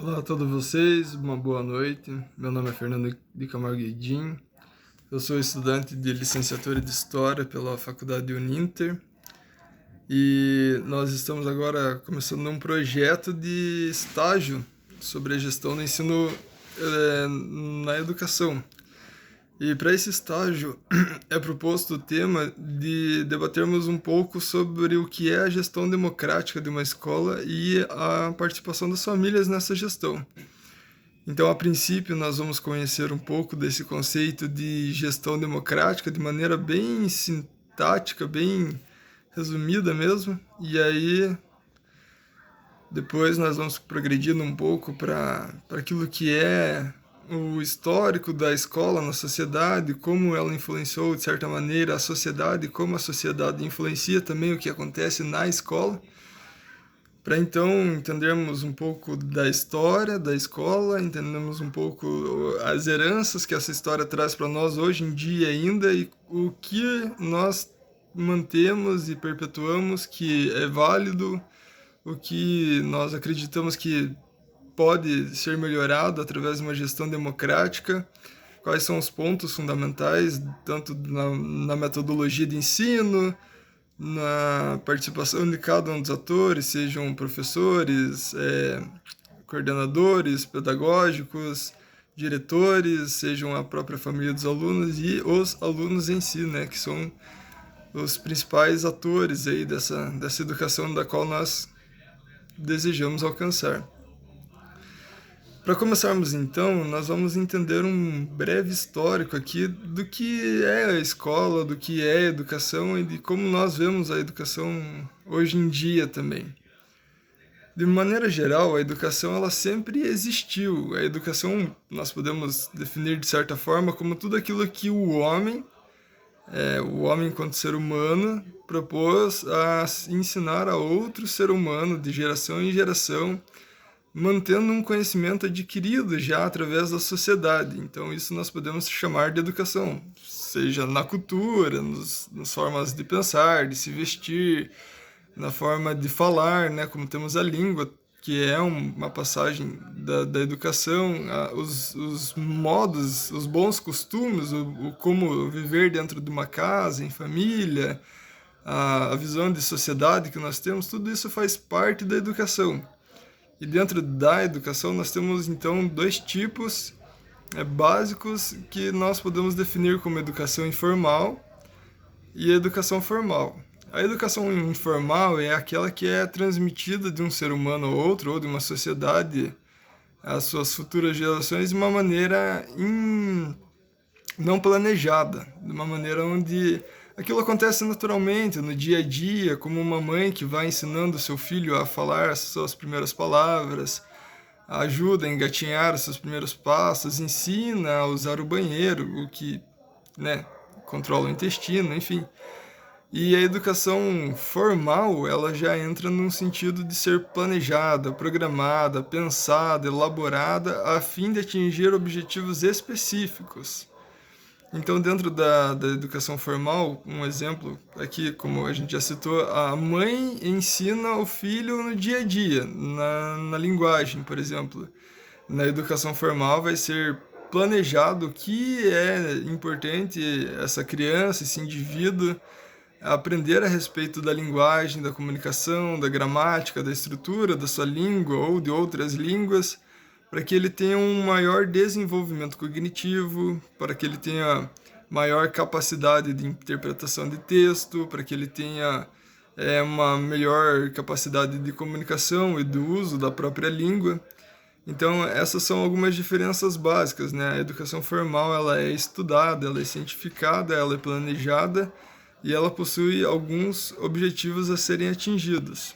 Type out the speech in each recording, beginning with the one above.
Olá a todos vocês, uma boa noite. Meu nome é Fernando de Camargo Guedin. Eu sou estudante de licenciatura de História pela Faculdade Uninter e nós estamos agora começando um projeto de estágio sobre a gestão do ensino na educação. E para esse estágio é proposto o tema de debatermos um pouco sobre o que é a gestão democrática de uma escola e a participação das famílias nessa gestão. Então, a princípio, nós vamos conhecer um pouco desse conceito de gestão democrática de maneira bem sintática, bem resumida mesmo. E aí, depois nós vamos progredindo um pouco para aquilo que é o histórico da escola na sociedade, como ela influenciou, de certa maneira, a sociedade, como a sociedade influencia também o que acontece na escola, para então entendermos um pouco da história da escola, entendermos um pouco as heranças que essa história traz para nós hoje em dia ainda e o que nós mantemos e perpetuamos que é válido, o que nós acreditamos que pode ser melhorado através de uma gestão democrática, quais são os pontos fundamentais, tanto na metodologia de ensino, na participação de cada um dos atores, sejam professores, coordenadores pedagógicos, diretores, sejam a própria família dos alunos e os alunos em si, né, que são os principais atores aí dessa educação da qual nós desejamos alcançar. Para começarmos então, nós vamos entender um breve histórico aqui do que é a escola, do que é a educação e de como nós vemos a educação hoje em dia também. De maneira geral, a educação ela sempre existiu. A educação nós podemos definir de certa forma como tudo aquilo que o homem enquanto ser humano, propôs a ensinar a outro ser humano de geração em geração, mantendo um conhecimento adquirido já através da sociedade. Então isso nós podemos chamar de educação, seja na cultura, nas formas de pensar, de se vestir, na forma de falar, né? Como temos a língua, que é uma passagem da educação, os modos, os bons costumes, como viver dentro de uma casa, em família, a visão de sociedade que nós temos, tudo isso faz parte da educação. E dentro da educação nós temos então dois tipos básicos que nós podemos definir como educação informal e educação formal. A educação informal é aquela que é transmitida de um ser humano a outro ou de uma sociedade às suas futuras gerações de uma maneira não planejada, de uma maneira onde aquilo acontece naturalmente, no dia a dia, como uma mãe que vai ensinando seu filho a falar as suas primeiras palavras, ajuda a engatinhar os seus primeiros passos, ensina a usar o banheiro, o que, né, controla o intestino, enfim. E a educação formal, ela já entra num sentido de ser planejada, programada, pensada, elaborada, a fim de atingir objetivos específicos. Então, dentro da educação formal, um exemplo aqui, como a gente já citou, a mãe ensina o filho no dia a dia, na linguagem, por exemplo. Na educação formal vai ser planejado o que é importante essa criança, esse indivíduo, aprender a respeito da linguagem, da comunicação, da gramática, da estrutura da sua língua ou de outras línguas, para que ele tenha um maior desenvolvimento cognitivo, para que ele tenha maior capacidade de interpretação de texto, para que ele tenha uma melhor capacidade de comunicação e do uso da própria língua. Então, essas são algumas diferenças básicas, né? A educação formal, ela é estudada, ela é cientificada, ela é planejada e ela possui alguns objetivos a serem atingidos.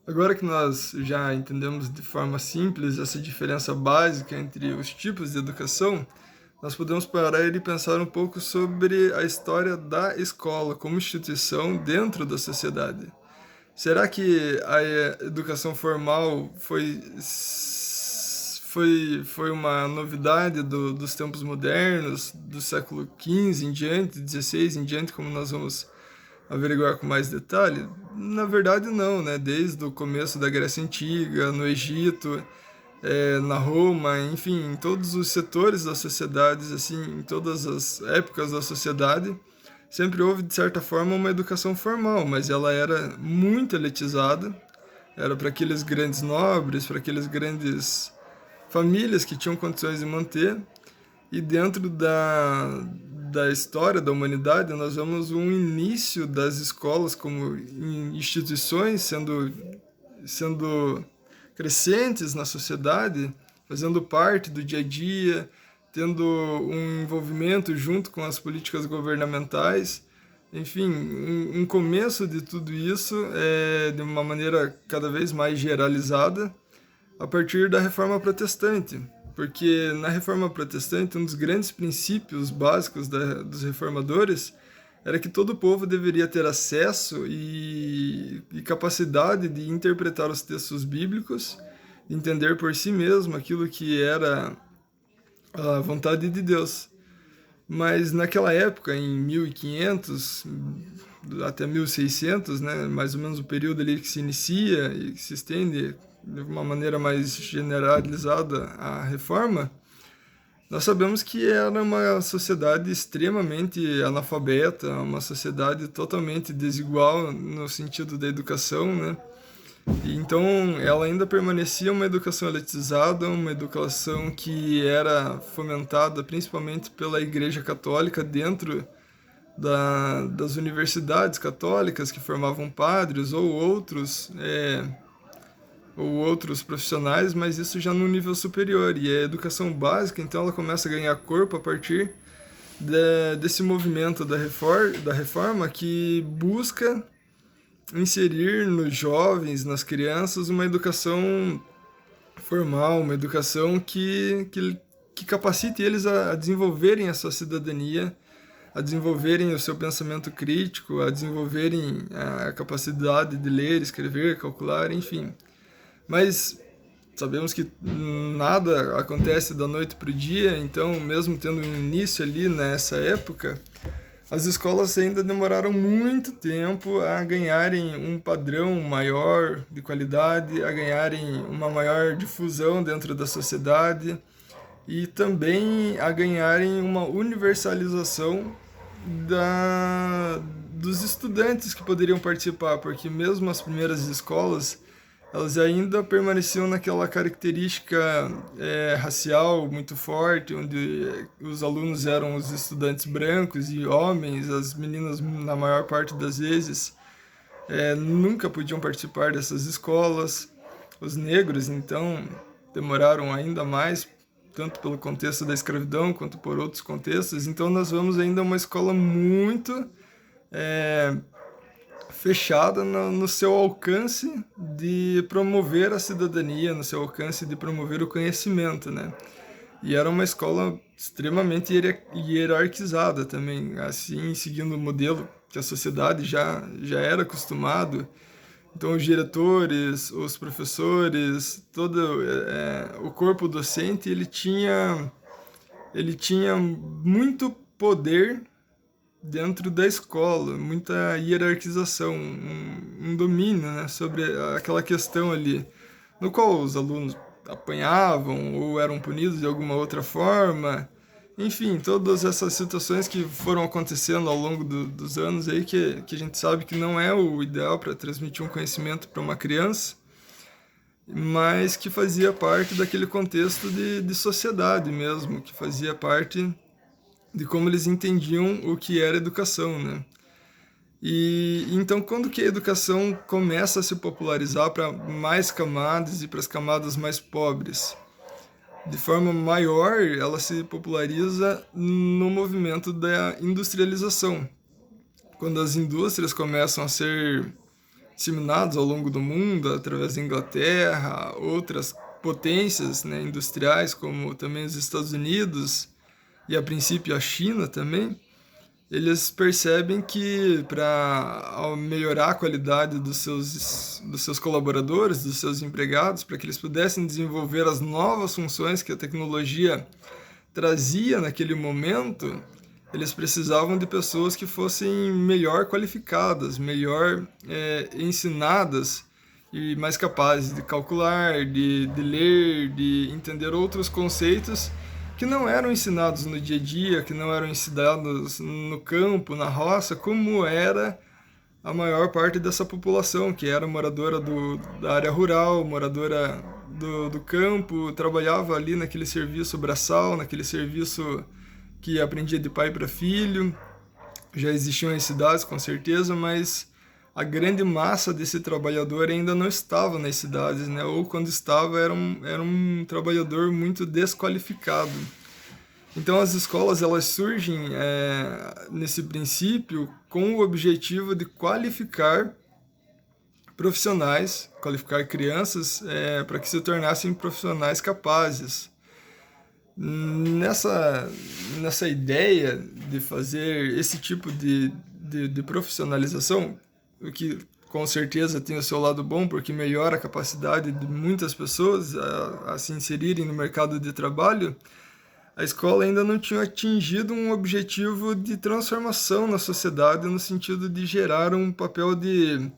Agora que nós já entendemos de forma simples essa diferença básica entre os tipos de educação, nós podemos parar e pensar um pouco sobre a história da escola como instituição dentro da sociedade. Será que a educação formal foi uma novidade dos tempos modernos, do século XV em diante, XVI em diante, como nós vamos averiguar com mais detalhe? Na verdade, não, né? Desde o começo da Grécia Antiga, no Egito, na Roma, enfim, em todos os setores das sociedades, assim, em todas as épocas da sociedade, sempre houve, de certa forma, uma educação formal, mas ela era muito elitizada, era para aqueles grandes nobres, para aqueles grandes famílias que tinham condições de manter, e dentro da história da humanidade, nós vemos um início das escolas como instituições sendo crescentes na sociedade, fazendo parte do dia a dia, tendo um envolvimento junto com as políticas governamentais. Enfim, um começo de tudo isso de uma maneira cada vez mais generalizada a partir da Reforma Protestante. Porque na Reforma Protestante, um dos grandes princípios básicos dos reformadores era que todo povo deveria ter acesso e capacidade de interpretar os textos bíblicos, entender por si mesmo aquilo que era a vontade de Deus. Mas naquela época, em 1500 até 1600, né, mais ou menos o período ali que se inicia e que se estende de uma maneira mais generalizada a reforma, nós sabemos que era uma sociedade extremamente analfabeta, uma sociedade totalmente desigual no sentido da educação, né? E então ela ainda permanecia uma educação elitizada, uma educação que era fomentada principalmente pela Igreja Católica dentro das universidades católicas que formavam padres ou outros profissionais, mas isso já no nível superior. E a educação básica, então, ela começa a ganhar corpo a partir desse movimento da reforma que busca inserir nos jovens, nas crianças, uma educação formal, uma educação que capacite eles a desenvolverem a sua cidadania, a desenvolverem o seu pensamento crítico, a desenvolverem a capacidade de ler, escrever, calcular, enfim. Mas sabemos que nada acontece da noite para o dia, então, mesmo tendo um início ali nessa época, as escolas ainda demoraram muito tempo a ganharem um padrão maior de qualidade, a ganharem uma maior difusão dentro da sociedade e também a ganharem uma universalização dos estudantes que poderiam participar, porque mesmo as primeiras escolas elas ainda permaneciam naquela característica racial muito forte, onde os alunos eram os estudantes brancos e homens, as meninas, na maior parte das vezes, nunca podiam participar dessas escolas. Os negros, então, demoraram ainda mais, tanto pelo contexto da escravidão quanto por outros contextos. Então, nós vemos ainda uma escola muito fechada no seu alcance de promover a cidadania, no seu alcance de promover o conhecimento, né? E era uma escola extremamente hierarquizada também, assim, seguindo o modelo que a sociedade já era acostumado. Então, os diretores, os professores, todo o corpo docente, ele tinha muito poder dentro da escola, muita hierarquização, um domínio, né, sobre aquela questão ali, no qual os alunos apanhavam ou eram punidos de alguma outra forma. Enfim, todas essas situações que foram acontecendo ao longo dos anos aí, que a gente sabe que não é o ideal para transmitir um conhecimento para uma criança, mas que fazia parte daquele contexto de sociedade mesmo, que fazia parte de como eles entendiam o que era educação, né? E então, quando que a educação começa a se popularizar para mais camadas e para as camadas mais pobres? De forma maior, ela se populariza no movimento da industrialização. Quando as indústrias começam a ser disseminadas ao longo do mundo, através da Inglaterra, outras potências, né, industriais, como também os Estados Unidos, e a princípio a China também, eles percebem que para melhorar a qualidade dos seus colaboradores, dos seus empregados, para que eles pudessem desenvolver as novas funções que a tecnologia trazia naquele momento, eles precisavam de pessoas que fossem melhor qualificadas, melhor ensinadas e mais capazes de calcular, de ler, de entender outros conceitos que não eram ensinados no dia a dia, que não eram ensinados no campo, na roça, como era a maior parte dessa população, que era moradora da área rural, moradora do campo, trabalhava ali naquele serviço braçal, naquele serviço que aprendia de pai para filho. Já existiam as cidades, com certeza, mas a grande massa desse trabalhador ainda não estava nas cidades, né? Ou quando estava, era um trabalhador muito desqualificado. Então as escolas elas surgem nesse princípio com o objetivo de qualificar profissionais, qualificar crianças para que se tornassem profissionais capazes. Nessa ideia de fazer esse tipo de profissionalização, o que com certeza tem o seu lado bom, porque melhora a capacidade de muitas pessoas a se inserirem no mercado de trabalho, a escola ainda não tinha atingido um objetivo de transformação na sociedade, no sentido de gerar um papel de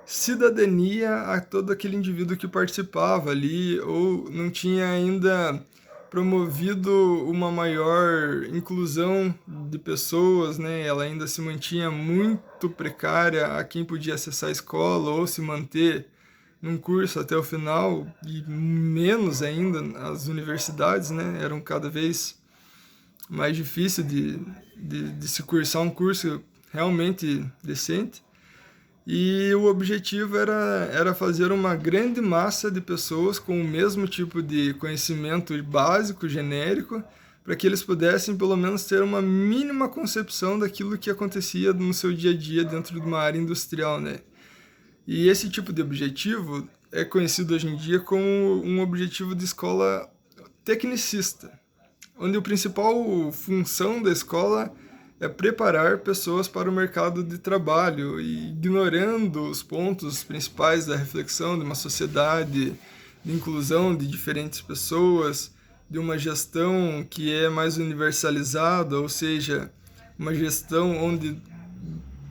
cidadania a todo aquele indivíduo que participava ali, ou não tinha ainda promovido uma maior inclusão de pessoas, né? Ela ainda se mantinha muito precária a quem podia acessar a escola ou se manter num curso até o final, e menos ainda as universidades, né? Eram cada vez mais difícil de se cursar um curso realmente decente. E o objetivo era fazer uma grande massa de pessoas com o mesmo tipo de conhecimento básico, genérico, para que eles pudessem pelo menos ter uma mínima concepção daquilo que acontecia no seu dia a dia dentro de uma área industrial, né? E esse tipo de objetivo é conhecido hoje em dia como um objetivo de escola tecnicista, onde a principal função da escola é preparar pessoas para o mercado de trabalho, e ignorando os pontos principais da reflexão de uma sociedade, de inclusão de diferentes pessoas, de uma gestão que é mais universalizada, ou seja, uma gestão onde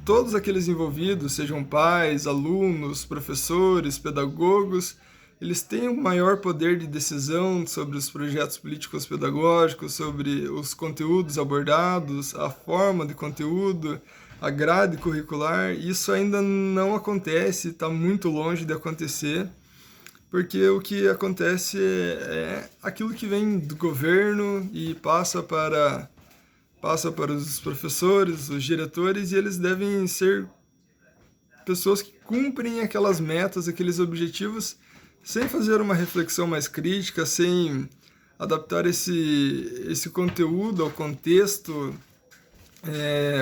todos aqueles envolvidos, sejam pais, alunos, professores, pedagogos, eles têm um maior poder de decisão sobre os projetos políticos pedagógicos, sobre os conteúdos abordados, a forma de conteúdo, a grade curricular. Isso ainda não acontece, está muito longe de acontecer, porque o que acontece é aquilo que vem do governo e passa para os professores, os diretores, e eles devem ser pessoas que cumprem aquelas metas, aqueles objetivos, sem fazer uma reflexão mais crítica, sem adaptar esse conteúdo ao contexto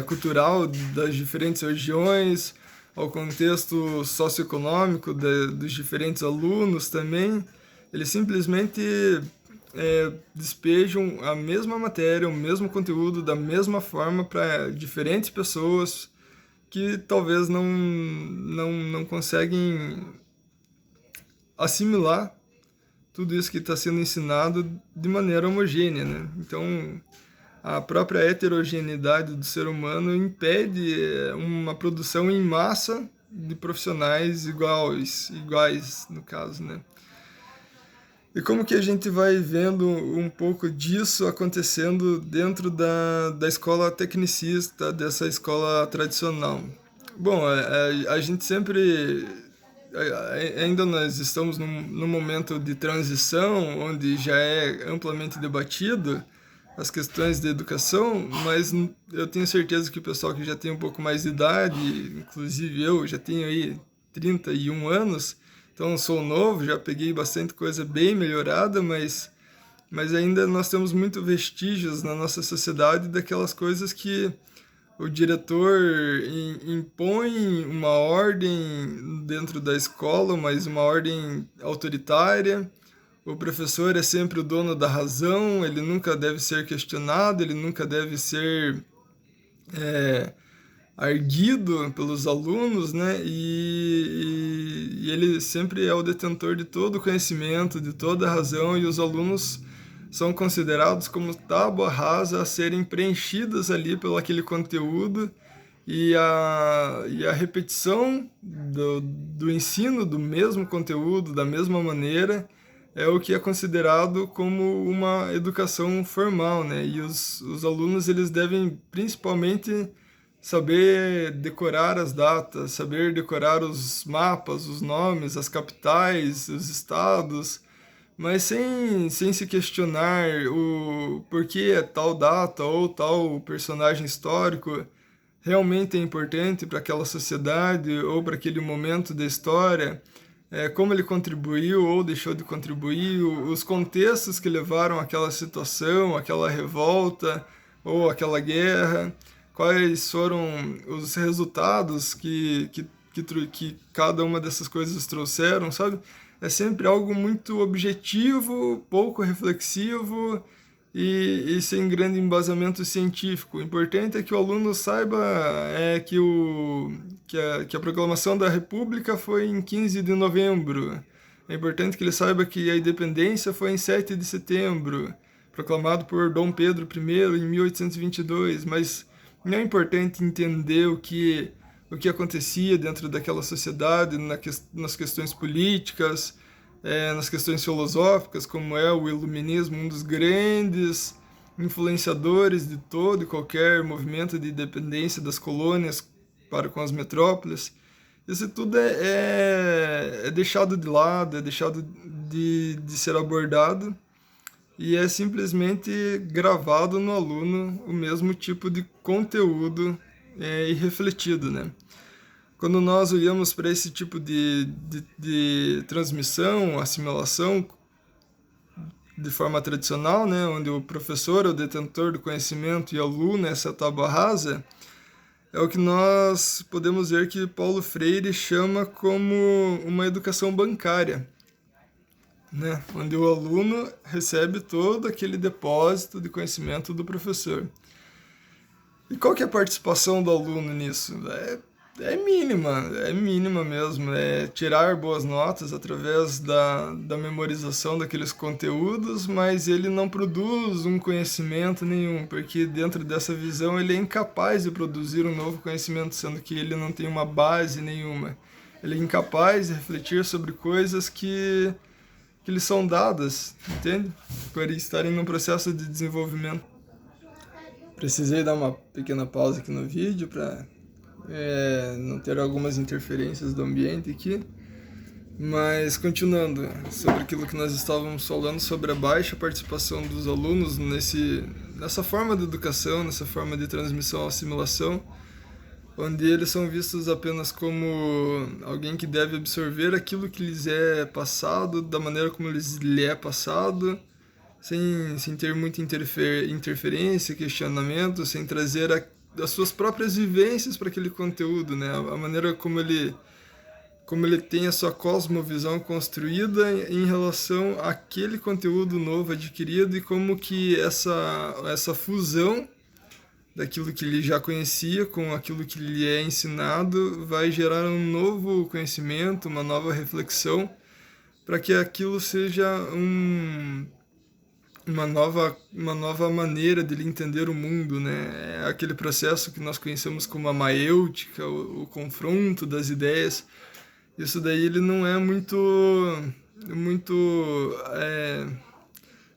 cultural das diferentes regiões, ao contexto socioeconômico dos diferentes alunos também. Eles simplesmente despejam a mesma matéria, o mesmo conteúdo, da mesma forma para diferentes pessoas que talvez não conseguem assimilar tudo isso que está sendo ensinado de maneira homogênea, né? Então, a própria heterogeneidade do ser humano impede uma produção em massa de profissionais iguais no caso, né? E como que a gente vai vendo um pouco disso acontecendo dentro da escola tecnicista, dessa escola tradicional? Bom, a gente sempre ainda nós estamos num momento de transição, onde já é amplamente debatido as questões de educação, mas eu tenho certeza que o pessoal que já tem um pouco mais de idade, inclusive eu já tenho aí 31 anos, então sou novo, já peguei bastante coisa bem melhorada, mas ainda nós temos muito vestígios na nossa sociedade daquelas coisas que o diretor impõe uma ordem dentro da escola, mas uma ordem autoritária. O professor é sempre o dono da razão, ele nunca deve ser questionado, ele nunca deve ser arguido pelos alunos, né? E ele sempre é o detentor de todo o conhecimento, de toda a razão, e os alunos são considerados como tábua rasa a serem preenchidas ali pelo aquele conteúdo, e a repetição do ensino do mesmo conteúdo, da mesma maneira, é o que é considerado como uma educação formal, né? E os alunos, eles devem principalmente saber decorar as datas, saber decorar os mapas, os nomes, as capitais, os estados, mas sem se questionar o porquê tal data ou tal personagem histórico realmente é importante para aquela sociedade ou para aquele momento da história, como ele contribuiu ou deixou de contribuir, os contextos que levaram àquela situação, àquela revolta ou àquela guerra, quais foram os resultados que cada uma dessas coisas trouxeram, sabe? É sempre algo muito objetivo, pouco reflexivo e sem grande embasamento científico. O importante é que o aluno saiba que a proclamação da República foi em 15 de novembro. É importante que ele saiba que a independência foi em 7 de setembro, proclamado por Dom Pedro I em 1822, mas não é importante entender o que acontecia dentro daquela sociedade, nas questões políticas, nas questões filosóficas, como é o iluminismo, um dos grandes influenciadores de todo e qualquer movimento de independência das colônias para com as metrópoles. Isso tudo é deixado de lado, é deixado de ser abordado, e é simplesmente gravado no aluno o mesmo tipo de conteúdo e refletido, né? Quando nós olhamos para esse tipo de transmissão, assimilação, de forma tradicional, né, onde o professor é o detentor do conhecimento e o aluno é essa tábua rasa, é o que nós podemos ver que Paulo Freire chama como uma educação bancária, né, onde o aluno recebe todo aquele depósito de conhecimento do professor. E qual que é a participação do aluno nisso? É mínima mesmo. É tirar boas notas através da memorização daqueles conteúdos, mas ele não produz um conhecimento nenhum, porque dentro dessa visão ele é incapaz de produzir um novo conhecimento, sendo que ele não tem uma base nenhuma. Ele é incapaz de refletir sobre coisas que lhe são dadas, entende? Por estarem num processo de desenvolvimento. Precisei dar uma pequena pausa aqui no vídeo para não ter algumas interferências do ambiente aqui. Mas continuando sobre aquilo que nós estávamos falando sobre a baixa participação dos alunos nessa forma de educação, nessa forma de transmissão, assimilação, onde eles são vistos apenas como alguém que deve absorver aquilo que lhes é passado, da maneira como lhes é passado, sem ter muita interferência, questionamento, sem trazer as suas próprias vivências para aquele conteúdo, né? A maneira como ele tem a sua cosmovisão construída em relação àquele conteúdo novo adquirido, e como que essa fusão daquilo que ele já conhecia com aquilo que lhe é ensinado vai gerar um novo conhecimento, uma nova reflexão, para que aquilo seja uma nova maneira de ele entender o mundo, né? É aquele processo que nós conhecemos como a maêutica, o confronto das ideias. Isso daí ele não é muito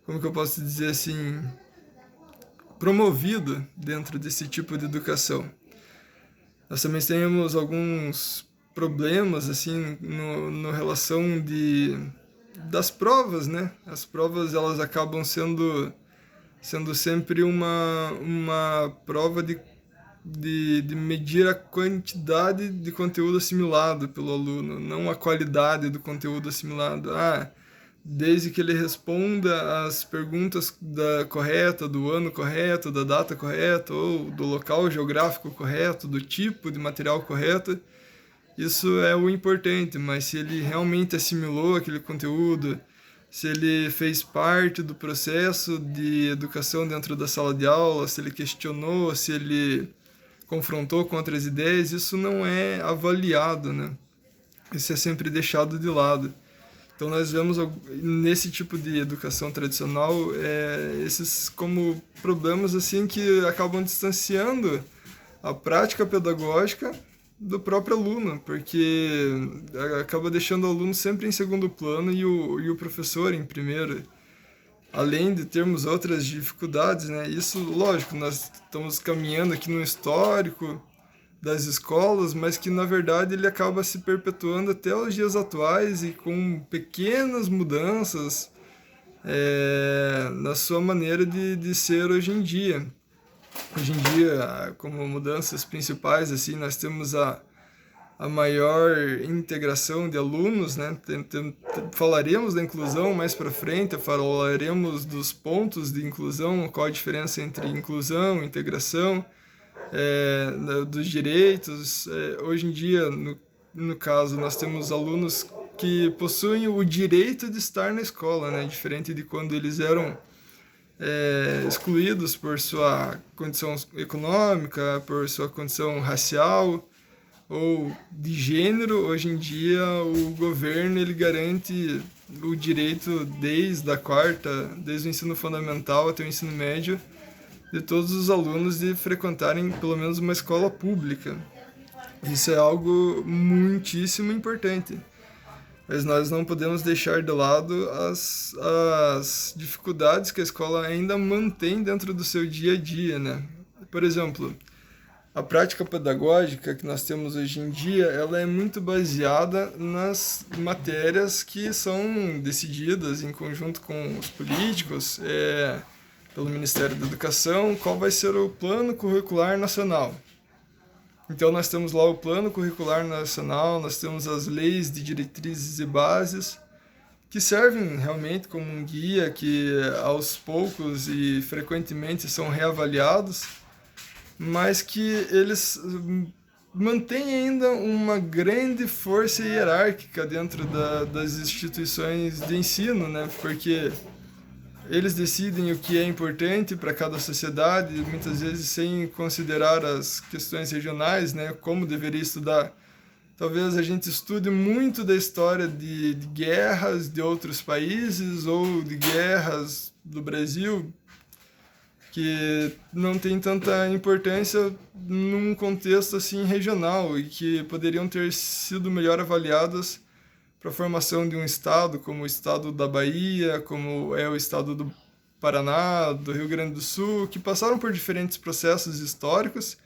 como que eu posso dizer assim, promovido dentro desse tipo de educação. Nós também temos alguns problemas assim no relação das provas, né? As provas, elas acabam sendo sempre uma prova de medir a quantidade de conteúdo assimilado pelo aluno, não a qualidade do conteúdo assimilado. Desde que ele responda as perguntas correta, do ano correto, da data correta, ou do local geográfico correto, do tipo de material correto, isso é o importante. Mas se ele realmente assimilou aquele conteúdo, se ele fez parte do processo de educação dentro da sala de aula, se ele questionou, se ele confrontou com outras ideias, isso não é avaliado, né? Isso é sempre deixado de lado. Então nós vemos nesse tipo de educação tradicional esses como problemas assim que acabam distanciando a prática pedagógica do próprio aluno, porque acaba deixando o aluno sempre em segundo plano e o professor em primeiro. Além de termos outras dificuldades, né? Isso, lógico, nós estamos caminhando aqui no histórico das escolas, mas que na verdade ele acaba se perpetuando até os dias atuais e com pequenas mudanças na sua maneira de ser hoje em dia. Hoje em dia, como mudanças principais, assim, nós temos a maior integração de alunos, né? Falaremos da inclusão mais para frente, falaremos dos pontos de inclusão, qual a diferença entre inclusão, integração, dos direitos. Hoje em dia, no caso, nós temos alunos que possuem o direito de estar na escola, né? Diferente de quando eles eram excluídos por sua condição econômica, por sua condição racial ou de gênero. Hoje em dia o governo ele garante o direito desde o ensino fundamental até o ensino médio, de todos os alunos de frequentarem pelo menos uma escola pública. Isso é algo muitíssimo importante. Mas nós não podemos deixar de lado as dificuldades que a escola ainda mantém dentro do seu dia a dia, né? Por exemplo, a prática pedagógica que nós temos hoje em dia, ela é muito baseada nas matérias que são decididas em conjunto com os políticos, pelo Ministério da Educação, qual vai ser o Plano Curricular Nacional. Então nós temos lá o Plano Curricular Nacional, nós temos as leis de diretrizes e bases, que servem realmente como um guia que aos poucos e frequentemente são reavaliados, mas que eles mantêm ainda uma grande força hierárquica dentro das instituições de ensino, né? Porque eles decidem o que é importante para cada sociedade, muitas vezes sem considerar as questões regionais, né? Como deveria estudar. Talvez a gente estude muito da história de guerras de outros países ou de guerras do Brasil, que não tem tanta importância num contexto assim regional e que poderiam ter sido melhor avaliadas para a formação de um estado, como o estado da Bahia, como é o estado do Paraná, do Rio Grande do Sul, que passaram por diferentes processos históricos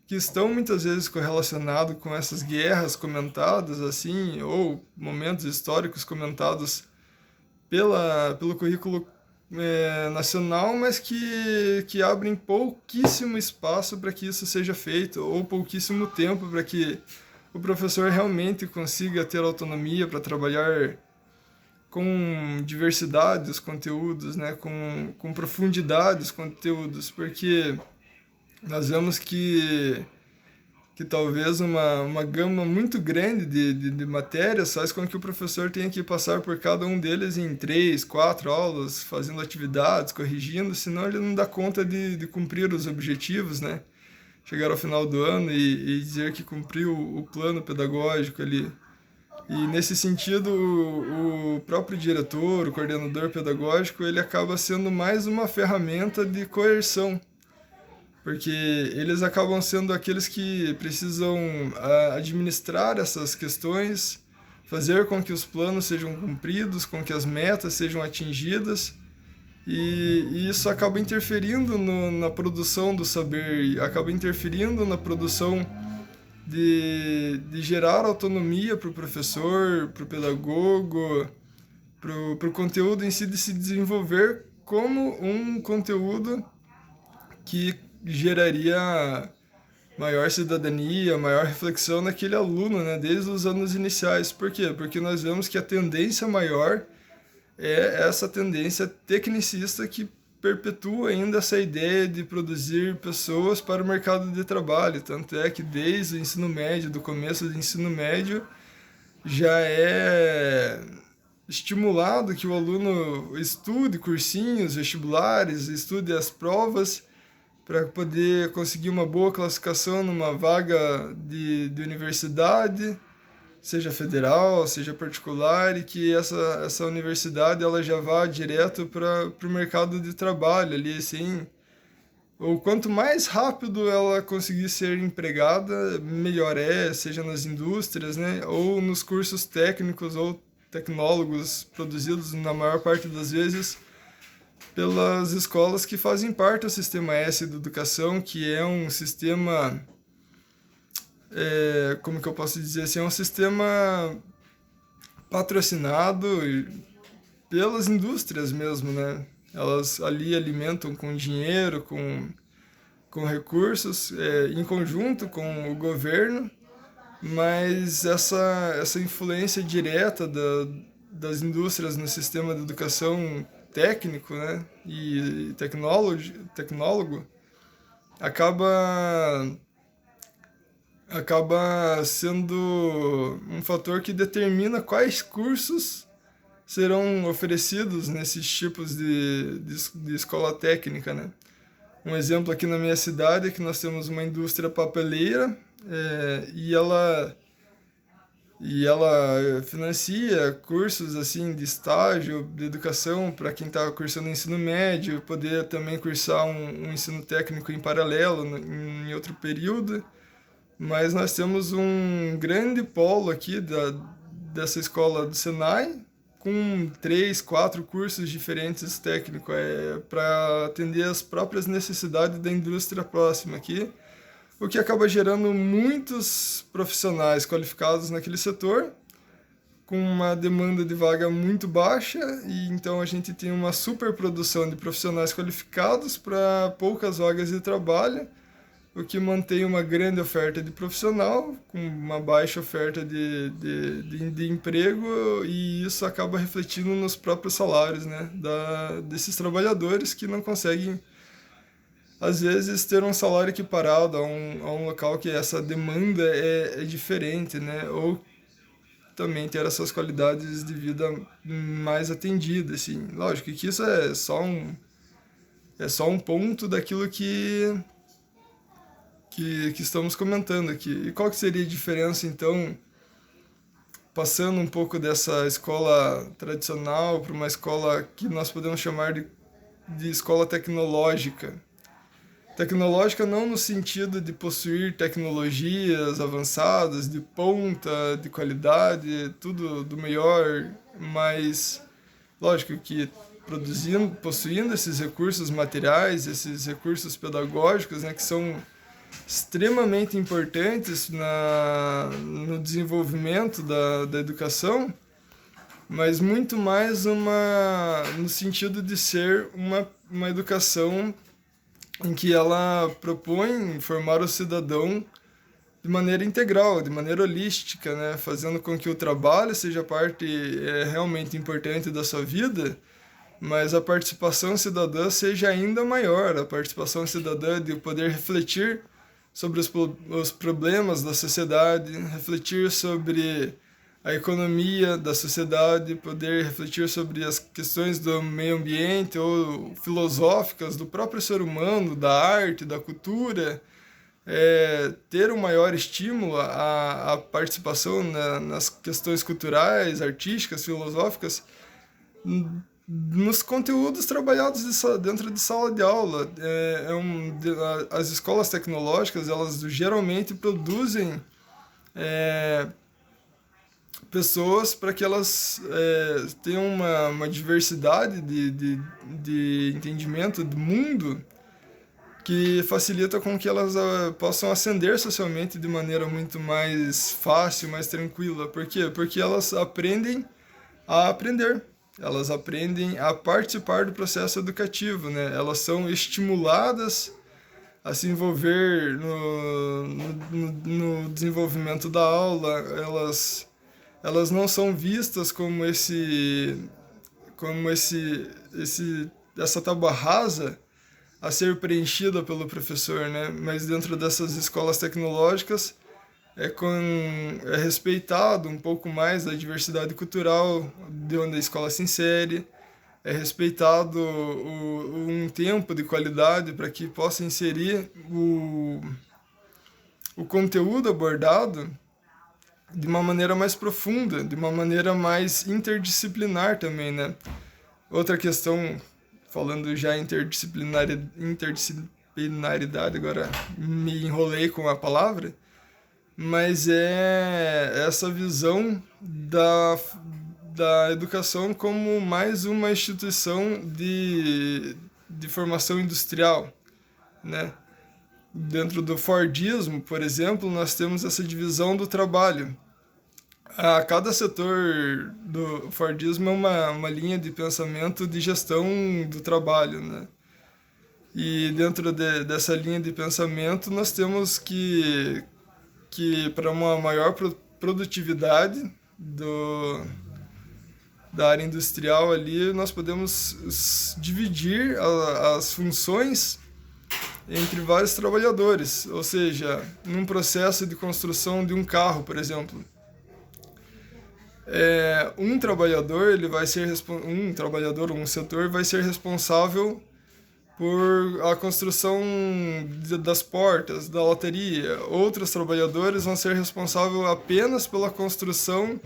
que estão muitas vezes correlacionados com essas guerras comentadas assim, ou momentos históricos comentados pelo currículo nacional, mas que abrem pouquíssimo espaço para que isso seja feito, ou pouquíssimo tempo para que o professor realmente consiga ter autonomia para trabalhar com diversidade dos conteúdos, né? com profundidade dos conteúdos, porque nós vemos que talvez uma gama muito grande de matérias faz com que o professor tenha que passar por cada um deles em 3, 4 aulas, fazendo atividades, corrigindo, senão ele não dá conta de cumprir os objetivos, né? Chegar ao final do ano e dizer que cumpriu o plano pedagógico ali. E nesse sentido, o próprio diretor, o coordenador pedagógico, ele acaba sendo mais uma ferramenta de coerção, porque eles acabam sendo aqueles que precisam administrar essas questões, fazer com que os planos sejam cumpridos, com que as metas sejam atingidas, e isso acaba interferindo na produção do saber, acaba interferindo na produção de gerar autonomia para o professor, para o pedagogo, para o conteúdo em si de se desenvolver como um conteúdo que geraria maior cidadania, maior reflexão naquele aluno, né, desde os anos iniciais. Por quê? Porque nós vemos que a tendência maior é essa tendência tecnicista que perpetua ainda essa ideia de produzir pessoas para o mercado de trabalho. Tanto é que desde o ensino médio, do começo do ensino médio, já é estimulado que o aluno estude cursinhos, vestibulares, estude as provas para poder conseguir uma boa classificação numa vaga de universidade, seja federal, seja particular, e que essa universidade ela já vá direto para o mercado de trabalho ali, assim, ou quanto mais rápido ela conseguir ser empregada, melhor é, seja nas indústrias, né, ou nos cursos técnicos ou tecnólogos produzidos na maior parte das vezes pelas escolas que fazem parte do Sistema S de Educação, que é um sistema, como que eu posso dizer assim, é um sistema patrocinado pelas indústrias mesmo, né? Elas ali alimentam com dinheiro, com recursos, em conjunto com o governo, mas essa influência direta das indústrias no sistema de educação técnico, né, e tecnólogo acaba sendo um fator que determina quais cursos serão oferecidos nesses tipos de escola técnica, né? Um exemplo aqui na minha cidade é que nós temos uma indústria papeleira, e ela financia cursos assim de estágio, de educação para quem está cursando ensino médio, poder também cursar um ensino técnico em paralelo em outro período. Mas nós temos um grande polo aqui dessa escola do Senai, com 3, 4 cursos diferentes técnicos, para atender as próprias necessidades da indústria próxima aqui, o que acaba gerando muitos profissionais qualificados naquele setor, com uma demanda de vaga muito baixa, e então a gente tem uma superprodução de profissionais qualificados para poucas vagas de trabalho, o que mantém uma grande oferta de profissional, com uma baixa oferta de emprego, e isso acaba refletindo nos próprios salários, né, desses trabalhadores que não conseguem, às vezes, ter um salário equiparado a um local que essa demanda é diferente, né, ou também ter essas qualidades de vida mais atendidas, assim. Lógico que isso é só um ponto daquilo que estamos comentando aqui. E qual que seria a diferença, então, passando um pouco dessa escola tradicional para uma escola que nós podemos chamar de escola tecnológica? Tecnológica não no sentido de possuir tecnologias avançadas, de ponta, de qualidade, tudo do melhor, mas lógico que possuindo esses recursos materiais, esses recursos pedagógicos, né, que são extremamente importantes no desenvolvimento da educação, mas muito mais no sentido de ser uma educação em que ela propõe formar o cidadão de maneira integral, de maneira holística, né? Fazendo com que o trabalho seja parte realmente importante da sua vida, mas a participação cidadã seja ainda maior, a participação cidadã de poder refletir sobre os problemas da sociedade, refletir sobre a economia da sociedade, poder refletir sobre as questões do meio ambiente ou filosóficas do próprio ser humano, da arte, da cultura, ter um maior estímulo à participação nas questões culturais, artísticas, filosóficas, nos conteúdos trabalhados dentro de sala de aula. As escolas tecnológicas, elas geralmente produzem pessoas para que elas tenham uma diversidade de entendimento do mundo que facilita com que elas possam ascender socialmente de maneira muito mais fácil, mais tranquila. Por quê? Porque elas aprendem a aprender. Elas aprendem a participar do processo educativo, né? Elas são estimuladas a se envolver no desenvolvimento da aula. Elas não são vistas como essa tábua rasa a ser preenchida pelo professor, né? Mas dentro dessas escolas tecnológicas é respeitado um pouco mais a diversidade cultural de onde a escola se insere, é respeitado um tempo de qualidade para que possa inserir o conteúdo abordado de uma maneira mais profunda, de uma maneira mais interdisciplinar também, né? Outra questão, falando já em interdisciplinaridade, agora me enrolei com a palavra, mas é essa visão da educação como mais uma instituição de formação industrial, né? Dentro do Fordismo, por exemplo, nós temos essa divisão do trabalho. A cada setor do Fordismo é uma linha de pensamento de gestão do trabalho, né? E dentro dessa linha de pensamento nós temos que para uma maior produtividade da área industrial ali, nós podemos dividir as funções entre vários trabalhadores, ou seja, num processo de construção de um carro, por exemplo, um trabalhador ele vai ser um trabalhador ou um setor vai ser responsável por a construção das portas, da loteria. Outros trabalhadores vão ser responsáveis apenas pela construção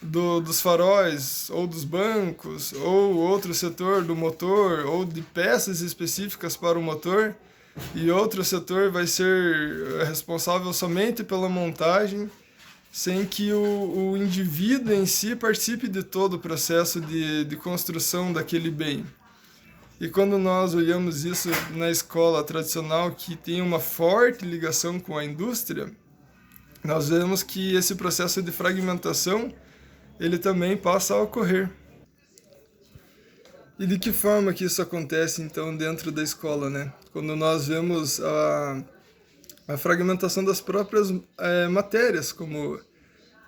dos faróis, ou dos bancos, ou outro setor do motor, ou de peças específicas para o motor, e outro setor vai ser responsável somente pela montagem, sem que o indivíduo em si participe de todo o processo de construção daquele bem. E quando nós olhamos isso na escola tradicional, que tem uma forte ligação com a indústria, nós vemos que esse processo de fragmentação ele também passa a ocorrer. E de que forma que isso acontece, então, dentro da escola, né? Quando nós vemos a fragmentação das próprias matérias, como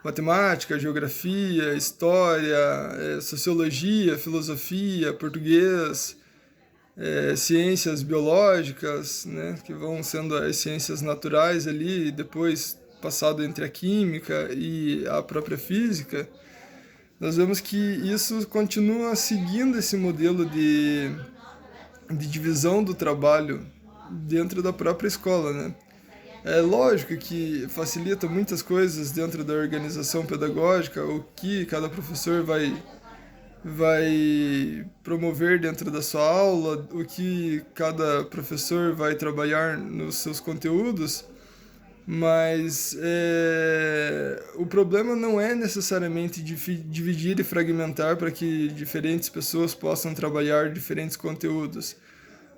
matemática, geografia, história, sociologia, filosofia, português, ciências biológicas, né, que vão sendo as ciências naturais ali, depois passado entre a química e a própria física, nós vemos que isso continua seguindo esse modelo de divisão do trabalho dentro da própria escola, né? É lógico que facilita muitas coisas dentro da organização pedagógica, o que cada professor vai promover dentro da sua aula, o que cada professor vai trabalhar nos seus conteúdos, mas o problema não é necessariamente dividir e fragmentar para que diferentes pessoas possam trabalhar diferentes conteúdos.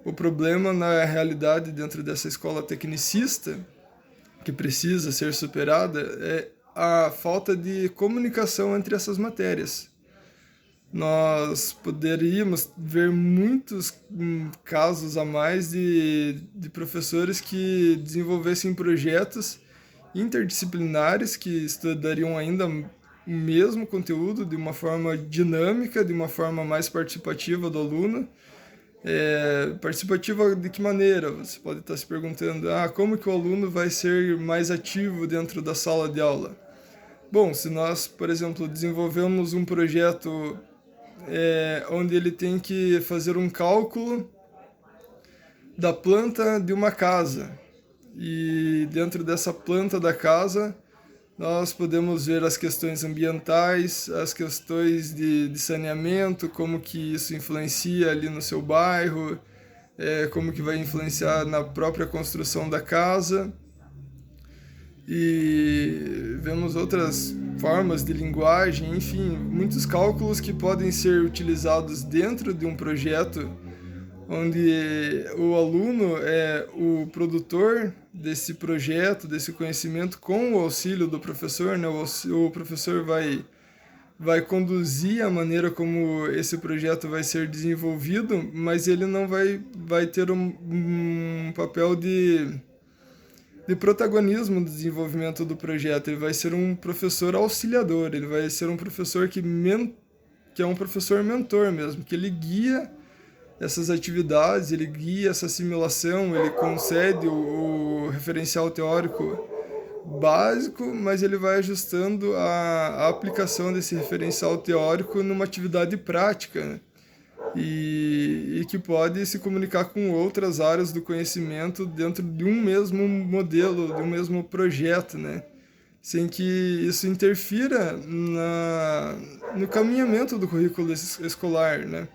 O problema, na realidade, dentro dessa escola tecnicista, que precisa ser superada, é a falta de comunicação entre essas matérias. Nós poderíamos ver muitos casos a mais de professores que desenvolvessem projetos interdisciplinares que estudariam ainda o mesmo conteúdo de uma forma dinâmica, de uma forma mais participativa do aluno. Participativa de que maneira? Você pode estar se perguntando, como que o aluno vai ser mais ativo dentro da sala de aula? Bom, se nós, por exemplo, desenvolvemos um projeto onde ele tem que fazer um cálculo da planta de uma casa. E dentro dessa planta da casa, nós podemos ver as questões ambientais, as questões de saneamento, como que isso influencia ali no seu bairro, como que vai influenciar na própria construção da casa. E vemos outras formas de linguagem, enfim, muitos cálculos que podem ser utilizados dentro de um projeto onde o aluno é o produtor desse projeto, desse conhecimento, com o auxílio do professor, né? O professor vai conduzir a maneira como esse projeto vai ser desenvolvido, mas ele não vai ter um papel de protagonismo do desenvolvimento do projeto. Ele vai ser um professor auxiliador, ele vai ser um professor que é um professor mentor mesmo, que ele guia essas atividades, ele guia essa assimilação, ele concede o referencial teórico básico, mas ele vai ajustando a aplicação desse referencial teórico numa atividade prática, né? E que pode se comunicar com outras áreas do conhecimento dentro de um mesmo modelo, de um mesmo projeto, né? sem que isso interfira no caminhamento do currículo escolar, né?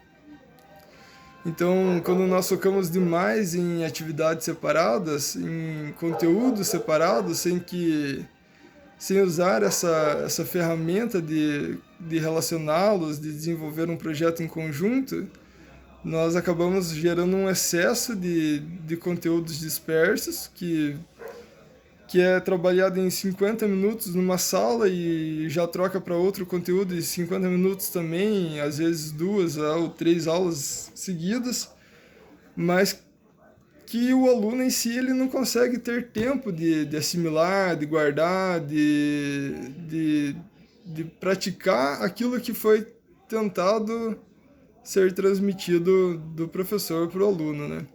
Então, quando nós focamos demais em atividades separadas, em conteúdos separados, sem usar essa ferramenta de relacioná-los, de desenvolver um projeto em conjunto, nós acabamos gerando um excesso de conteúdos dispersos que é trabalhado em 50 minutos numa sala e já troca para outro conteúdo de 50 minutos também, às vezes 2 ou 3 aulas seguidas, mas que o aluno em si ele não consegue ter tempo de assimilar, de guardar, de praticar aquilo que foi tentado ser transmitido do professor para o aluno, né?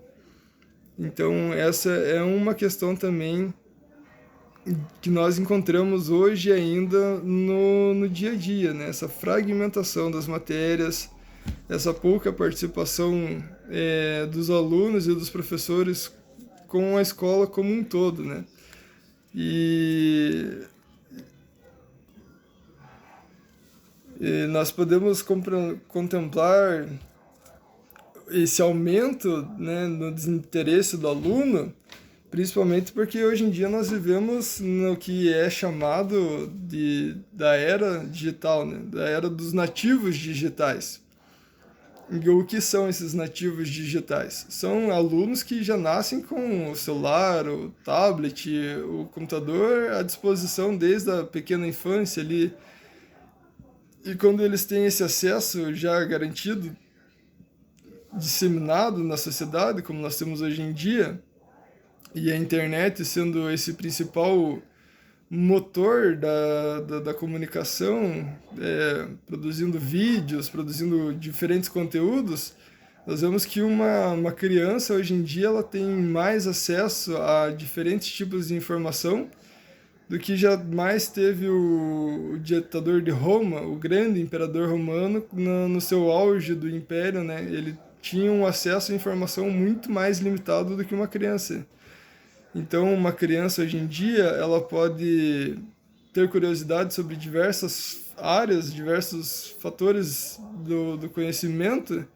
Então essa é uma questão também que nós encontramos hoje ainda no dia a dia, né? Essa fragmentação das matérias, essa pouca participação dos alunos e dos professores com a escola como um todo, né? E nós podemos contemplar esse aumento, né, no desinteresse do aluno, principalmente porque hoje em dia nós vivemos no que é chamado da era digital, né, da era dos nativos digitais. E o que são esses nativos digitais? São alunos que já nascem com o celular, o tablet, o computador à disposição desde a pequena infância ali. E quando eles têm esse acesso já garantido, disseminado na sociedade, como nós temos hoje em dia, e a internet sendo esse principal motor da comunicação, produzindo vídeos, produzindo diferentes conteúdos, nós vemos que uma criança hoje em dia ela tem mais acesso a diferentes tipos de informação do que jamais teve o ditador de Roma, o grande imperador romano, no seu auge do império, né? Ele tinha um acesso à informação muito mais limitado do que uma criança. Então, uma criança hoje em dia, ela pode ter curiosidade sobre diversas áreas, diversos fatores do conhecimento,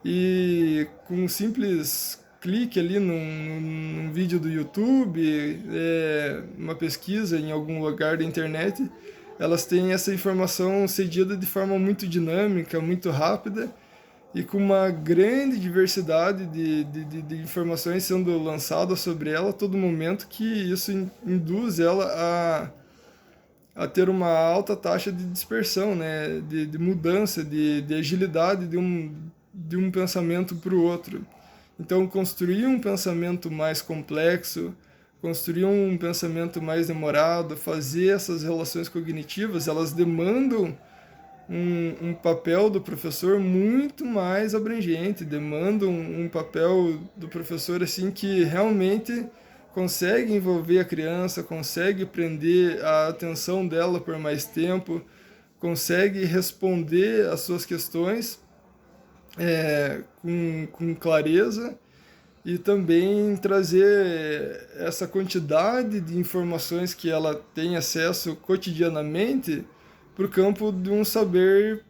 e com um simples clique ali num vídeo do YouTube, uma pesquisa em algum lugar da internet, elas têm essa informação cedida de forma muito dinâmica, muito rápida, e com uma grande diversidade de informações sendo lançadas sobre ela a todo momento, que isso induz ela a ter uma alta taxa de dispersão, né? de mudança, de agilidade de um pensamento para o outro. Então, construir um pensamento mais complexo, construir um pensamento mais demorado, fazer essas relações cognitivas, elas demandam um papel do professor muito mais abrangente, demanda um papel do professor assim que realmente consegue envolver a criança, consegue prender a atenção dela por mais tempo, consegue responder às suas questões com clareza, e também trazer essa quantidade de informações que ela tem acesso cotidianamente para o campo de um saber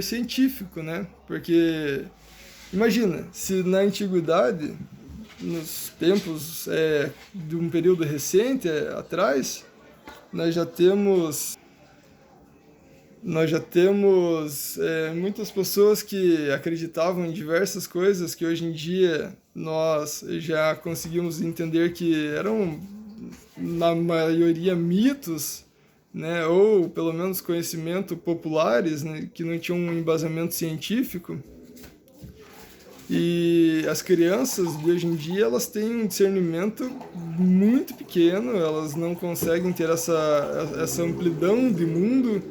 científico, né? Porque imagina, se na antiguidade, nos tempos de um período recente atrás, nós já temos muitas pessoas que acreditavam em diversas coisas que hoje em dia nós já conseguimos entender que eram, na maioria, mitos, né, ou pelo menos conhecimento populares, né, que não tinham um embasamento científico. E as crianças de hoje em dia, elas têm um discernimento muito pequeno, elas não conseguem ter essa amplidão de mundo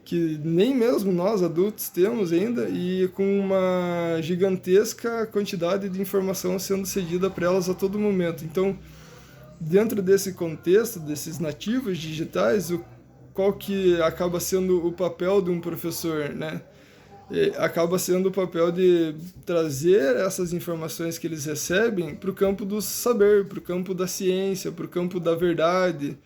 que nem mesmo nós adultos temos ainda, e com uma gigantesca quantidade de informação sendo cedida para elas a todo momento. Então, dentro desse contexto, desses nativos digitais, qual que acaba sendo o papel de um professor, né? acaba sendo o papel de trazer essas informações que eles recebem para o campo do saber, para o campo da ciência, para o campo da verdade,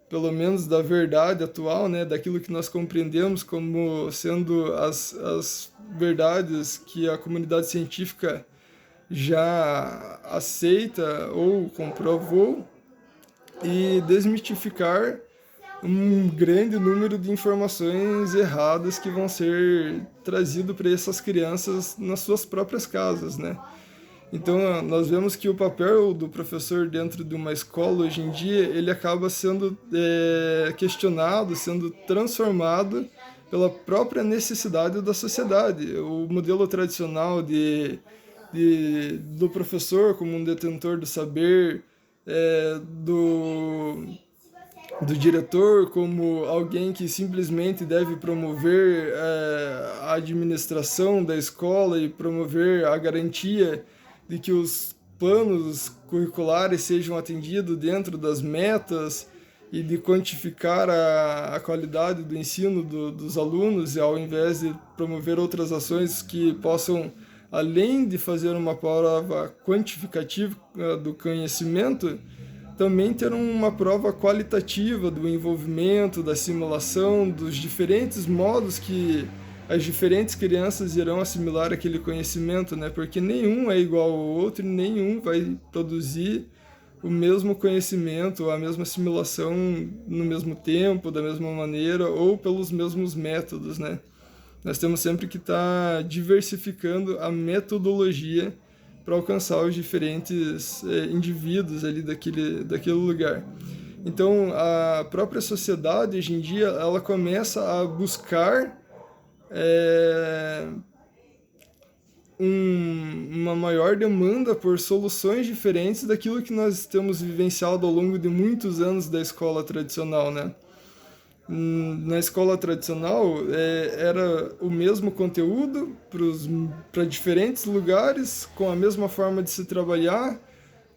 pelo menos da verdade atual, né, daquilo que nós compreendemos como sendo as verdades que a comunidade científica já aceita ou comprovou, e desmistificar um grande número de informações erradas que vão ser trazidas para essas crianças nas suas próprias casas, né? Então, nós vemos que o papel do professor dentro de uma escola, hoje em dia, ele acaba sendo questionado, sendo transformado pela própria necessidade da sociedade. O modelo tradicional do professor como um detentor do saber, do diretor como alguém que simplesmente deve promover a administração da escola e promover a garantia de que os planos curriculares sejam atendidos dentro das metas e de quantificar a qualidade do ensino dos alunos, ao invés de promover outras ações que possam, além de fazer uma prova quantificativa do conhecimento, também ter uma prova qualitativa do envolvimento, da simulação, dos diferentes modos que as diferentes crianças irão assimilar aquele conhecimento, né? Porque nenhum é igual ao outro e nenhum vai produzir o mesmo conhecimento, a mesma simulação no mesmo tempo, da mesma maneira ou pelos mesmos métodos, né? Nós temos sempre que estar diversificando a metodologia para alcançar os diferentes indivíduos ali daquele lugar. Então, a própria sociedade, hoje em dia, ela começa a buscar uma maior demanda por soluções diferentes daquilo que nós temos vivenciado ao longo de muitos anos da escola tradicional, né? Na escola tradicional era o mesmo conteúdo para diferentes lugares, com a mesma forma de se trabalhar,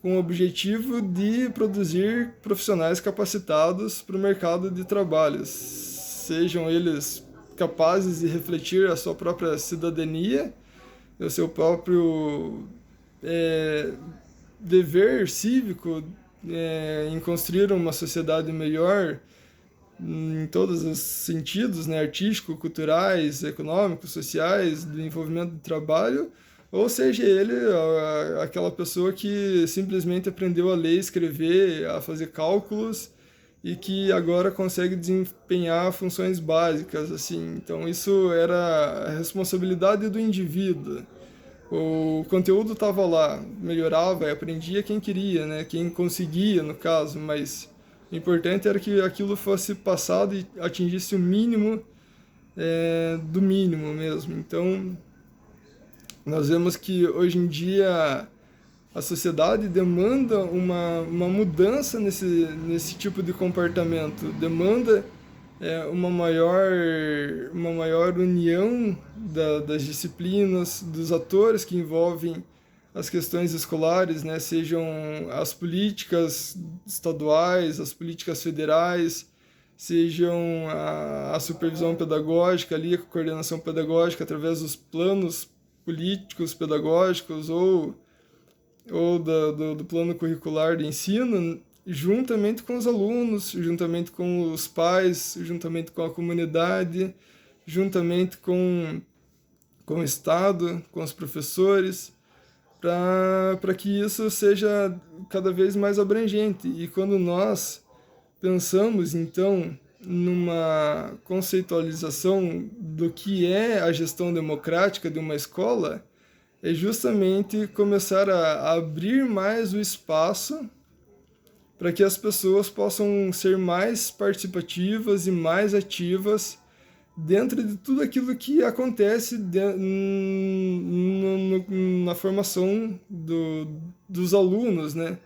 com o objetivo de produzir profissionais capacitados para o mercado de trabalho, sejam eles capazes de refletir a sua própria cidadania, o seu próprio dever cívico em construir uma sociedade melhor, em todos os sentidos, né, artístico, culturais, econômicos, sociais, do envolvimento do trabalho, ou seja ele aquela pessoa que simplesmente aprendeu a ler, escrever, a fazer cálculos e que agora consegue desempenhar funções básicas, assim. Então isso era a responsabilidade do indivíduo. O conteúdo estava lá, melhorava e aprendia quem queria, né, quem conseguia no caso, mas o importante era que aquilo fosse passado e atingisse o mínimo do mínimo mesmo. Então, nós vemos que hoje em dia a sociedade demanda uma mudança nesse tipo de comportamento, demanda uma maior união das disciplinas, dos atores que envolvem as questões escolares, né, sejam as políticas estaduais, as políticas federais, sejam a supervisão pedagógica ali, a coordenação pedagógica através dos planos políticos pedagógicos ou do plano curricular de ensino, juntamente com os alunos, juntamente com os pais, juntamente com a comunidade, juntamente com o Estado, com os professores, para que isso seja cada vez mais abrangente. E quando nós pensamos, então, numa conceitualização do que é a gestão democrática de uma escola, é justamente começar a abrir mais o espaço para que as pessoas possam ser mais participativas e mais ativas dentro de tudo aquilo que acontece na formação dos alunos, né?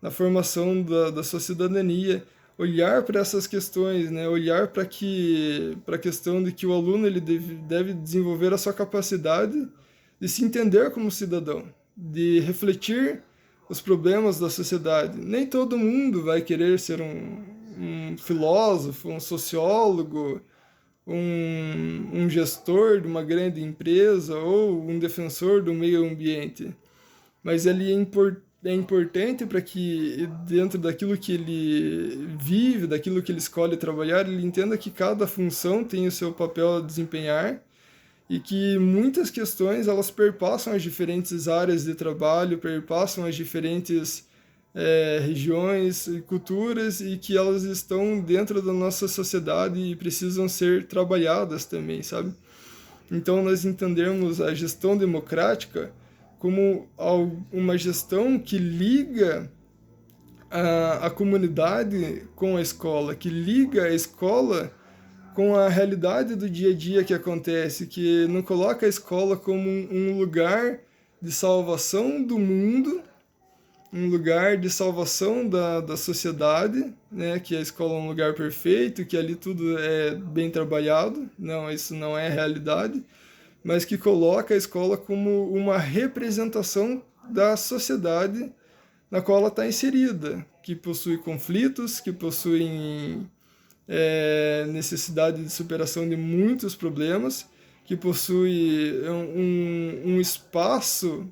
Na formação da sua cidadania, olhar para essas questões, né? Olhar para a questão de que o aluno ele deve desenvolver a sua capacidade de se entender como cidadão, de refletir os problemas da sociedade. Nem todo mundo vai querer ser um filósofo, um sociólogo, um gestor de uma grande empresa ou um defensor do meio ambiente, mas ele é importante para que, dentro daquilo que ele vive, daquilo que ele escolhe trabalhar, ele entenda que cada função tem o seu papel a desempenhar e que muitas questões elas perpassam as diferentes áreas de trabalho, perpassam as diferentes regiões e culturas, e que elas estão dentro da nossa sociedade e precisam ser trabalhadas também, sabe? Então, nós entendemos a gestão democrática como uma gestão que liga a comunidade com a escola, que liga a escola com a realidade do dia a dia que acontece, que não coloca a escola como um lugar de salvação do mundo, um lugar de salvação da sociedade, né? Que a escola é um lugar perfeito, que ali tudo é bem trabalhado. Não, isso não é a realidade, mas que coloca a escola como uma representação da sociedade na qual ela está inserida, que possui conflitos, que possuem necessidade de superação de muitos problemas, que possui um espaço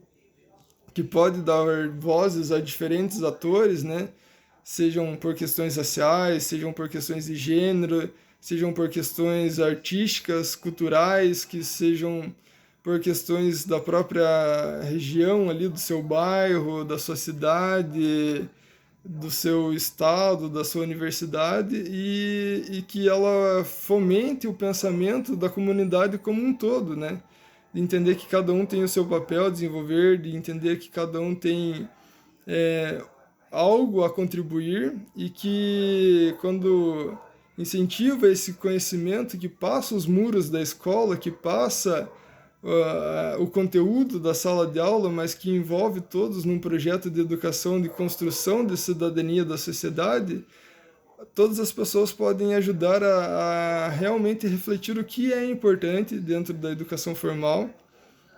que pode dar vozes a diferentes atores, né? Sejam por questões raciais, sejam por questões de gênero, sejam por questões artísticas, culturais, que sejam por questões da própria região ali, do seu bairro, da sua cidade, do seu estado, da sua universidade, e que ela fomente o pensamento da comunidade como um todo, né? De entender que cada um tem o seu papel a desenvolver, de entender que cada um tem algo a contribuir, e que quando incentiva esse conhecimento que passa os muros da escola, que passa o conteúdo da sala de aula, mas que envolve todos num projeto de educação, de construção de cidadania da sociedade, todas as pessoas podem ajudar a realmente refletir o que é importante dentro da educação formal,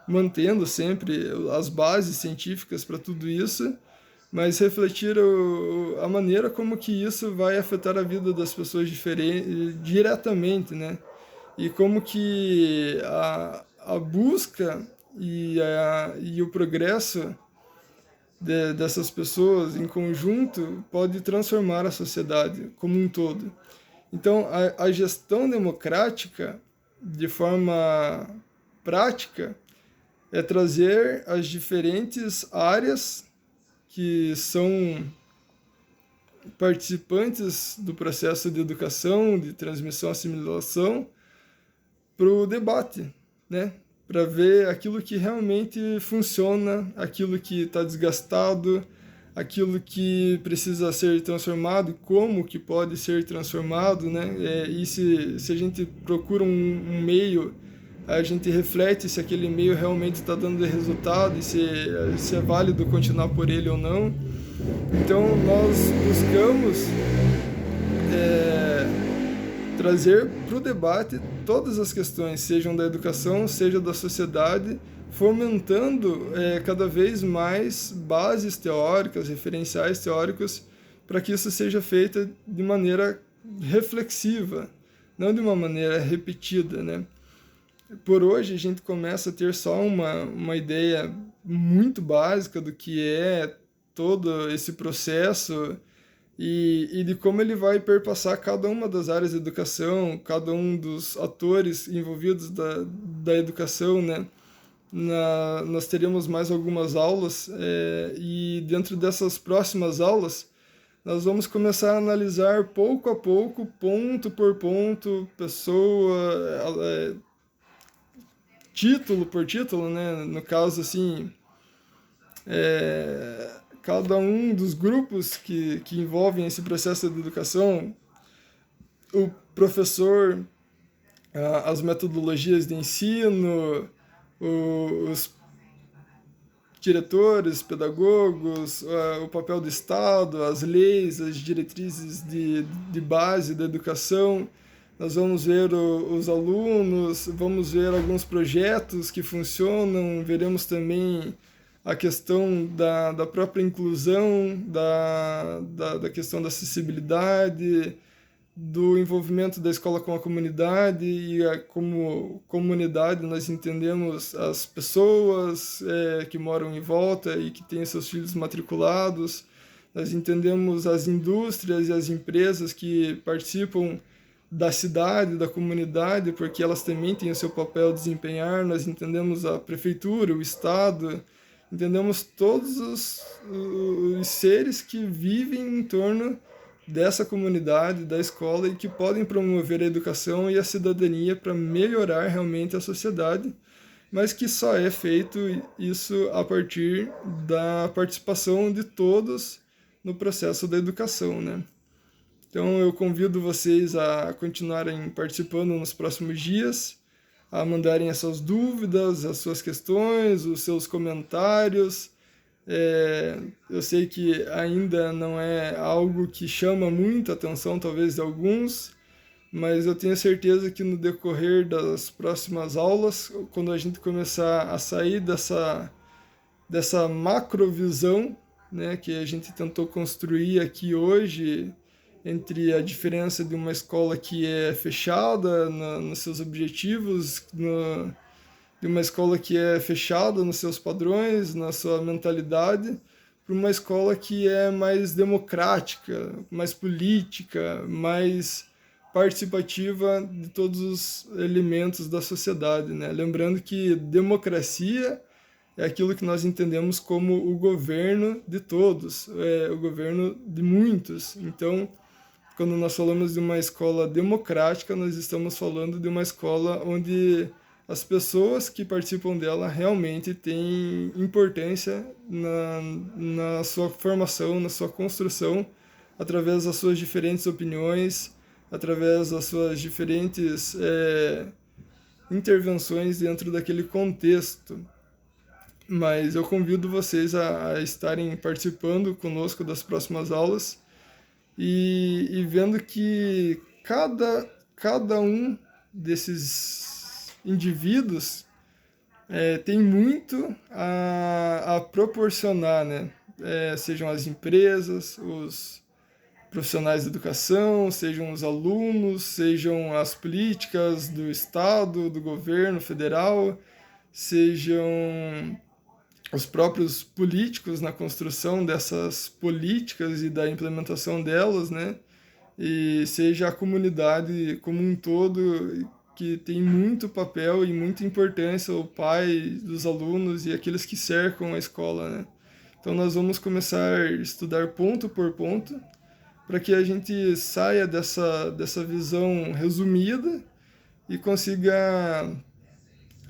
mantendo sempre as bases científicas para tudo isso, mas refletir a maneira como que isso vai afetar a vida das pessoas diretamente, né? E como que a busca e o progresso dessas pessoas em conjunto pode transformar a sociedade como um todo. Então, a gestão democrática, de forma prática, é trazer as diferentes áreas que são participantes do processo de educação, de transmissão, assimilação, para o debate, né? Para ver aquilo que realmente funciona, aquilo que está desgastado, aquilo que precisa ser transformado, como que pode ser transformado, né? E se a gente procura um meio, a gente reflete se aquele meio realmente está dando resultado e se é válido continuar por ele ou não. Então, nós buscamos trazer para o debate todas as questões, sejam da educação, seja da sociedade, fomentando cada vez mais bases teóricas, referenciais teóricos, para que isso seja feito de maneira reflexiva, não de uma maneira repetida, né? Por hoje a gente começa a ter só uma ideia muito básica do que é todo esse processo e de como ele vai perpassar cada uma das áreas da educação, cada um dos atores envolvidos da educação, né? Nós teremos mais algumas aulas e dentro dessas próximas aulas nós vamos começar a analisar pouco a pouco, ponto por ponto, pessoa, título por título, né? No caso, assim, cada um dos grupos que envolvem esse processo de educação, o professor, as metodologias de ensino, os diretores, pedagogos, o papel do Estado, as leis, as diretrizes de base da educação. Nós vamos ver os alunos, vamos ver alguns projetos que funcionam, veremos também a questão da própria inclusão, da questão da acessibilidade, do envolvimento da escola com a comunidade, e como comunidade nós entendemos as pessoas que moram em volta e que têm seus filhos matriculados, nós entendemos as indústrias e as empresas que participam da cidade, da comunidade, porque elas também têm o seu papel a desempenhar, nós entendemos a prefeitura, o Estado, entendemos todos os seres que vivem em torno dessa comunidade, da escola, e que podem promover a educação e a cidadania para melhorar realmente a sociedade, mas que só é feito isso a partir da participação de todos no processo da educação, né? Então eu convido vocês a continuarem participando nos próximos dias, a mandarem as suas dúvidas, as suas questões, os seus comentários. Eu sei que ainda não é algo que chama muito a atenção, talvez, de alguns, mas eu tenho certeza que no decorrer das próximas aulas, quando a gente começar a sair dessa macrovisão, né, que a gente tentou construir aqui hoje, entre a diferença de uma escola que é fechada nos seus objetivos, de uma escola que é fechada nos seus padrões, na sua mentalidade, para uma escola que é mais democrática, mais política, mais participativa de todos os elementos da sociedade, né? Lembrando que democracia é aquilo que nós entendemos como o governo de todos, o governo de muitos. Então, quando nós falamos de uma escola democrática, nós estamos falando de uma escola onde as pessoas que participam dela realmente têm importância na sua formação, na sua construção, através das suas diferentes opiniões, através das suas diferentes intervenções dentro daquele contexto. Mas eu convido vocês a estarem participando conosco das próximas aulas, e vendo que cada um desses indivíduos tem muito a proporcionar, né? Sejam as empresas, os profissionais de educação, sejam os alunos, sejam as políticas do Estado, do governo federal, sejam os próprios políticos na construção dessas políticas e da implementação delas, né? E seja a comunidade como um todo, que tem muito papel e muita importância, o pai dos alunos e aqueles que cercam a escola, né? Então nós vamos começar a estudar ponto por ponto, para que a gente saia dessa visão resumida e consiga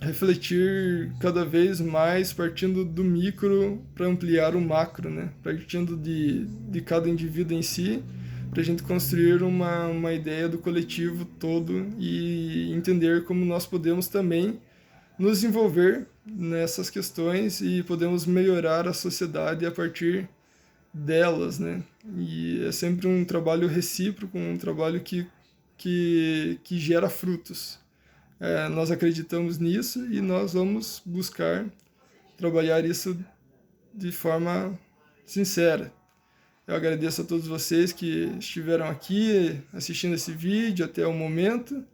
refletir cada vez mais partindo do micro para ampliar o macro, né? Partindo de cada indivíduo em si, para a gente construir uma ideia do coletivo todo e entender como nós podemos também nos envolver nessas questões e podemos melhorar a sociedade a partir delas, né? E é sempre um trabalho recíproco, um trabalho que gera frutos. Nós acreditamos nisso e nós vamos buscar trabalhar isso de forma sincera. Eu agradeço a todos vocês que estiveram aqui assistindo esse vídeo até o momento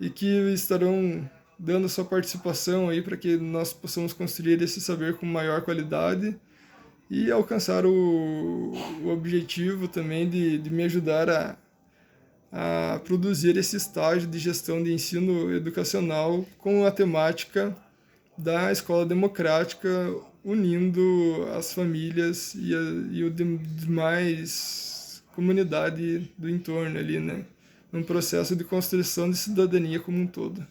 e que estarão dando a sua participação aí para que nós possamos construir esse saber com maior qualidade e alcançar o objetivo também de me ajudar a produzir esse estágio de gestão de ensino educacional com a temática da escola democrática, unindo as famílias e o demais comunidade do entorno ali, né? Num processo de construção de cidadania como um todo.